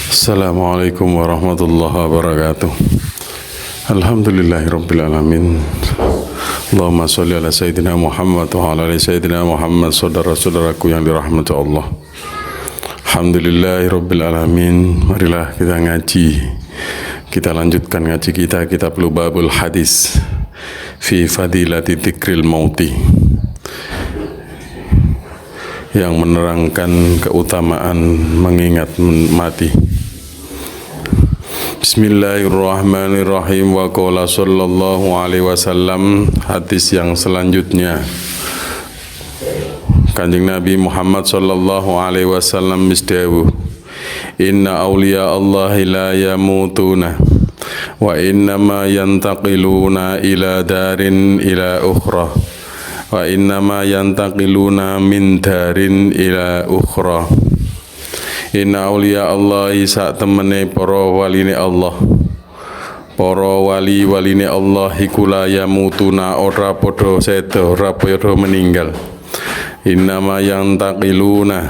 Assalamualaikum warahmatullahi wabarakatuh. Alhamdulillahirrabbilalamin. Allahumma sholli ala Sayyidina Muhammad wa ala ali Sayyidina Muhammad. Saudara-saudaraku yang dirahmati Allah, Alhamdulillahirrabbilalamin. Marilah kita ngaji. Kita lanjutkan ngaji kita Kitab Lubabul Hadis Fi Fadilati Dzikril Mauti, yang menerangkan keutamaan mengingat mati. Bismillahirrahmanirrahim. Wa qala sallallahu alaihi wasallam. Hadis yang selanjutnya, Kanjeng Nabi Muhammad sallallahu alaihi wasallam misdawuh, inna awliya Allahi la yamutuna wa innama yantaqiluna ila darin ila ukhra wa innama yantaqiluna min darin ila ukhra. Inna awliya Allahi sak temene para waline Allah, para wali-waline Allah iku la yamutuna ora padha seda, ora padha meninggal. Innama yantaqiluna,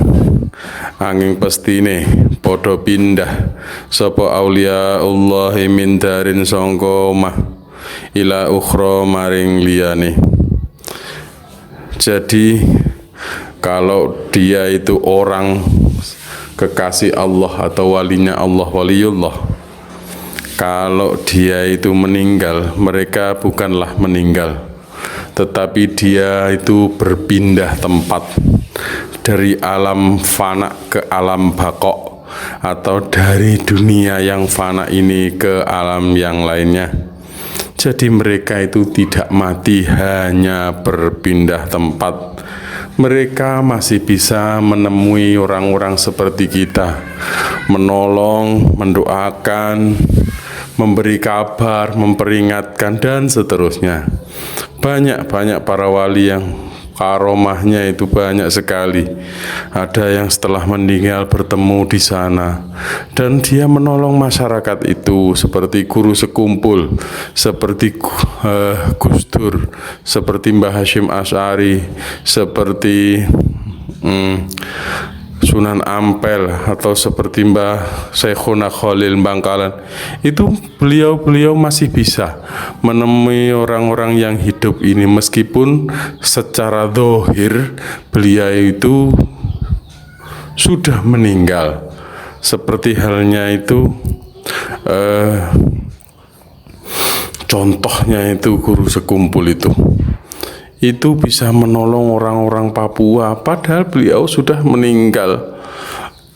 angin pestine padha pindah sapa awliya Allahi min darin sangka omah ila ukhra maring liyane. Jadi kalau dia itu orang kekasih Allah atau walinya Allah, waliullah, kalau dia itu meninggal, mereka bukanlah meninggal, tetapi dia itu berpindah tempat dari alam fana ke alam baqo, atau dari dunia yang fana ini ke alam yang lainnya. Jadi mereka itu tidak mati, hanya berpindah tempat. Mereka masih bisa menemui orang-orang seperti kita, menolong, mendoakan, memberi kabar, memperingatkan, dan seterusnya. Banyak para wali yang karomahnya itu banyak sekali. Ada yang setelah meninggal bertemu di sana, dan dia menolong masyarakat itu, seperti guru sekumpul, seperti Gus Dur, seperti Mbah Hasyim Asy'ari, seperti Sunan Ampel, atau seperti Mbah Syekhuna Khalil Bangkalan. Itu beliau masih bisa menemui orang-orang yang hidup ini, meskipun secara zahir beliau itu sudah meninggal. Seperti halnya itu contohnya itu guru sekumpul itu bisa menolong orang-orang Papua, padahal beliau sudah meninggal.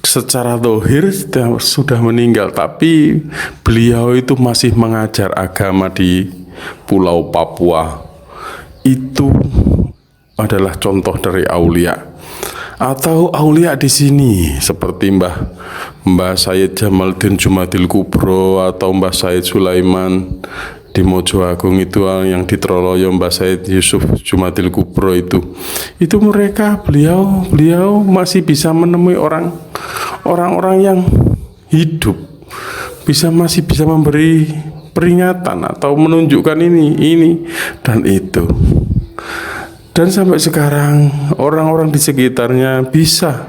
Secara zahir sudah meninggal, tapi beliau itu masih mengajar agama di Pulau Papua. Itu adalah contoh dari aulia. Atau aulia di sini seperti Mbah Sayyid Jamaluddin Jumadil Kubro, atau Mbah Sayyid Sulaiman di Mojo Agung, itu yang di Troloyo, Mbah Sayyid Yusuf Jumadil Kubro itu mereka, beliau masih bisa menemui orang-orang yang hidup, masih bisa memberi peringatan atau menunjukkan ini dan itu. Dan sampai sekarang orang-orang di sekitarnya bisa,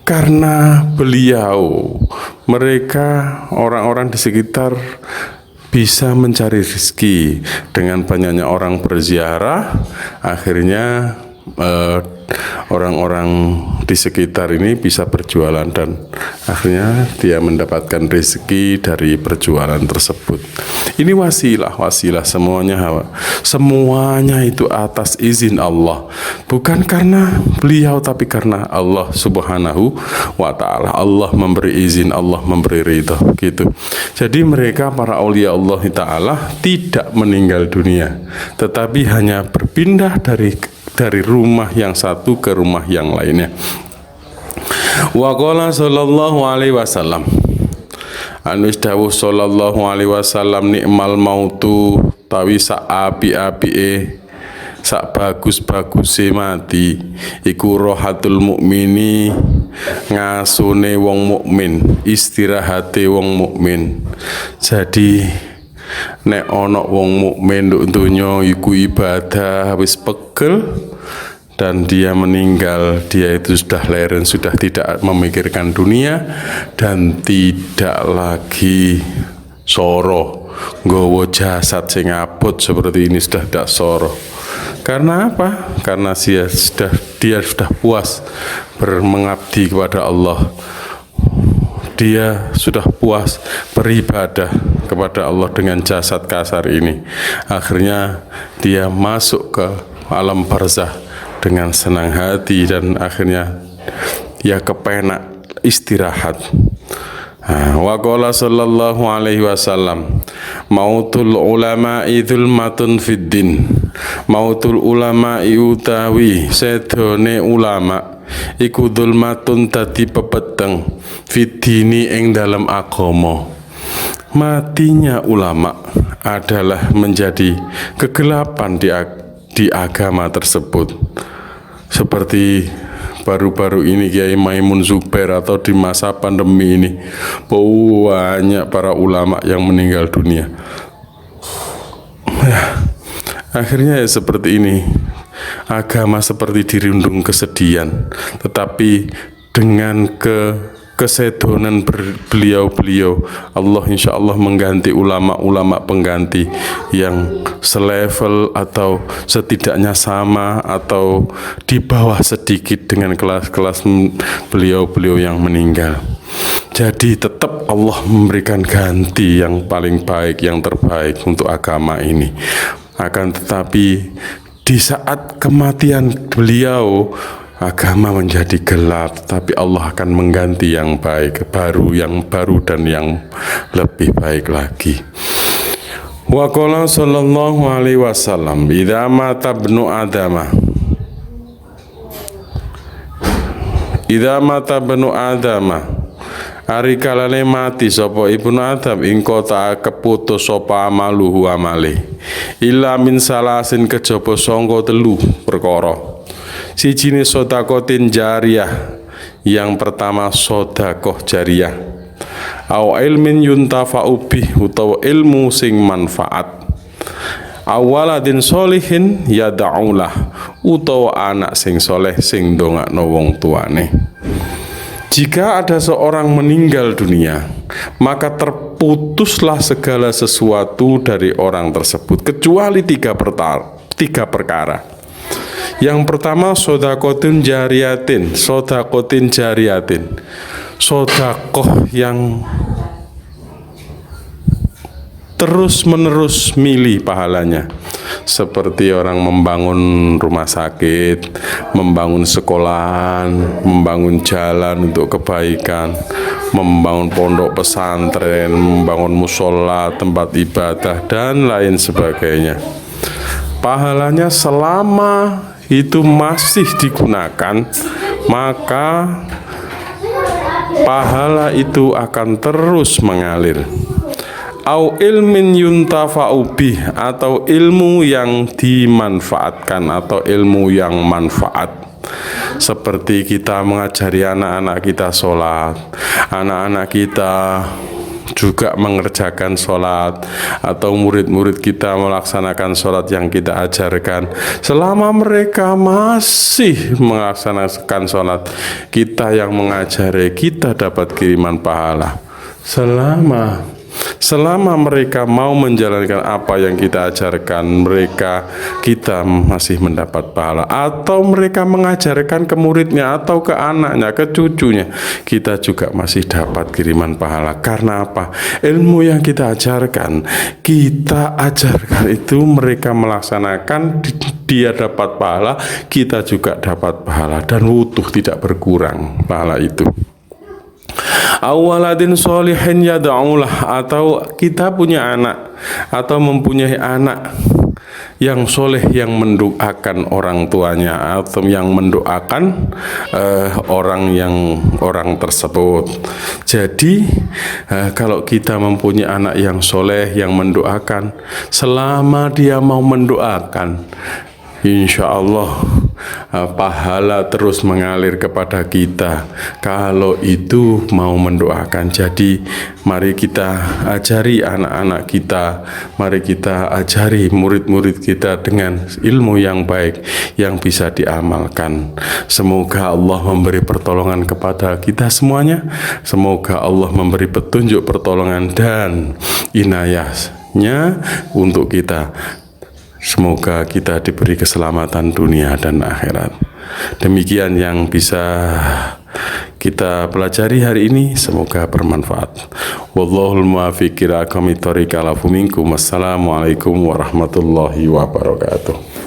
karena beliau, mereka orang-orang di sekitar bisa mencari rezeki. Dengan banyaknya orang berziarah, akhirnya orang-orang di sekitar ini bisa berjualan, dan akhirnya dia mendapatkan rezeki dari berjualan tersebut. Ini wasilah semuanya itu atas izin Allah, bukan karena beliau, tapi karena Allah Subhanahu wa ta'ala. Allah memberi izin, Allah memberi ridha, gitu. Jadi mereka, para aulia Allah ta'ala, tidak meninggal dunia, tetapi hanya berpindah dari rumah yang satu ke rumah yang lainnya. Wa qala sallallahu alaihi wasallam, anus dawuh sallallahu alaihi wasallam, nikmal mautu, tawi sak api-apike, sak bagus-baguse mati iku rohatul mukmini, ngasune wong mukmin, istirahate wong mukmin. Jadi nek ana wong mukmin nduk donya iku ibadah wis pegel, dan dia meninggal, dia itu sudah leren, sudah tidak memikirkan dunia dan tidak lagi soro nggawa jasad sing abot seperti ini, sudah tidak soro. Karena apa? Karena dia sudah puas mengabdi kepada Allah. Dia sudah puas beribadah kepada Allah dengan jasad kasar ini. Akhirnya dia masuk ke alam barzah dengan senang hati dan akhirnya ya kepenak istirahat. Wa qala sallallahu alaihi wasallam, mautul ulama'i dzulmatun fid din. Mautul ulama'i utawi sedone ulama iku dzulmatun dadi pepeteng fid dini ing dalam agama. Matinya ulama adalah menjadi kegelapan di agama tersebut. Seperti baru-baru ini Kiai Maimun Zubair atau di masa pandemi ini banyak para ulama yang meninggal dunia. Akhirnya ya seperti ini, agama seperti dirundung kesedihan, tetapi dengan kesedonan beliau-beliau, Allah insya Allah mengganti ulama-ulama pengganti yang selevel atau setidaknya sama atau di bawah sedikit dengan kelas-kelas beliau-beliau yang meninggal. Jadi tetap Allah memberikan ganti yang paling baik, yang terbaik untuk agama ini. Akan tetapi di saat kematian beliau, agama menjadi gelap, tapi Allah akan mengganti yang baik, yang baru dan yang lebih baik lagi. Wa qala sallallahu alaihi wasallam, idza mata ibnu adama ari kalane mati sapa ibnu Adam ing kota keputus sapa amaluhu amale illa min salasin kejaba sangka 3 perkara. Sijine sodakotin jariyah, yang pertama sodakoh jariyah, au ilmin yuntafa'u bih utawa ilmu sing manfaat, awaladin solihin yada'ulah utawa anak sing soleh sing ndongakno wong tuane. Jika ada seorang meninggal dunia, maka terputuslah segala sesuatu dari orang tersebut kecuali tiga perkara. Yang pertama sodakotin jariyatin, sodakoh yang terus menerus milih pahalanya, seperti orang membangun rumah sakit, membangun sekolahan, membangun jalan untuk kebaikan, membangun pondok pesantren, membangun musola, tempat ibadah dan lain sebagainya. Pahalanya selama itu masih digunakan, maka pahala itu akan terus mengalir. Au ilmin yuntafa'u bih, atau ilmu yang dimanfaatkan atau ilmu yang manfaat, seperti kita mengajari anak-anak kita sholat, anak-anak kita juga mengerjakan sholat, atau murid-murid kita melaksanakan sholat yang kita ajarkan. Selama mereka masih melaksanakan sholat, kita yang mengajari, kita dapat kiriman pahala. Selama mereka mau menjalankan apa yang kita ajarkan, kita masih mendapat pahala. Atau mereka mengajarkan ke muridnya atau ke anaknya, ke cucunya, kita juga masih dapat kiriman pahala. Karena apa? Ilmu yang kita ajarkan itu mereka melaksanakan, dia dapat pahala, kita juga dapat pahala, dan utuh, tidak berkurang pahala itu. Awaladin solihin yada'ulah, atau kita punya anak atau mempunyai anak yang soleh, yang mendoakan orang tuanya atau yang mendoakan orang tersebut. Jadi kalau kita mempunyai anak yang soleh, yang mendoakan, selama dia mau mendoakan, insya Allah pahala terus mengalir kepada kita kalau itu mau mendoakan. Jadi mari kita ajari anak-anak kita, mari kita ajari murid-murid kita dengan ilmu yang baik yang bisa diamalkan. Semoga Allah memberi pertolongan kepada kita semuanya. Semoga Allah memberi petunjuk, pertolongan dan inayahnya untuk kita. Semoga kita diberi keselamatan dunia dan akhirat. Demikian yang bisa kita pelajari hari ini, semoga bermanfaat. Wallahul muwaffiq ila aqwamit thoriq. Assalamualaikum warahmatullahi wabarakatuh.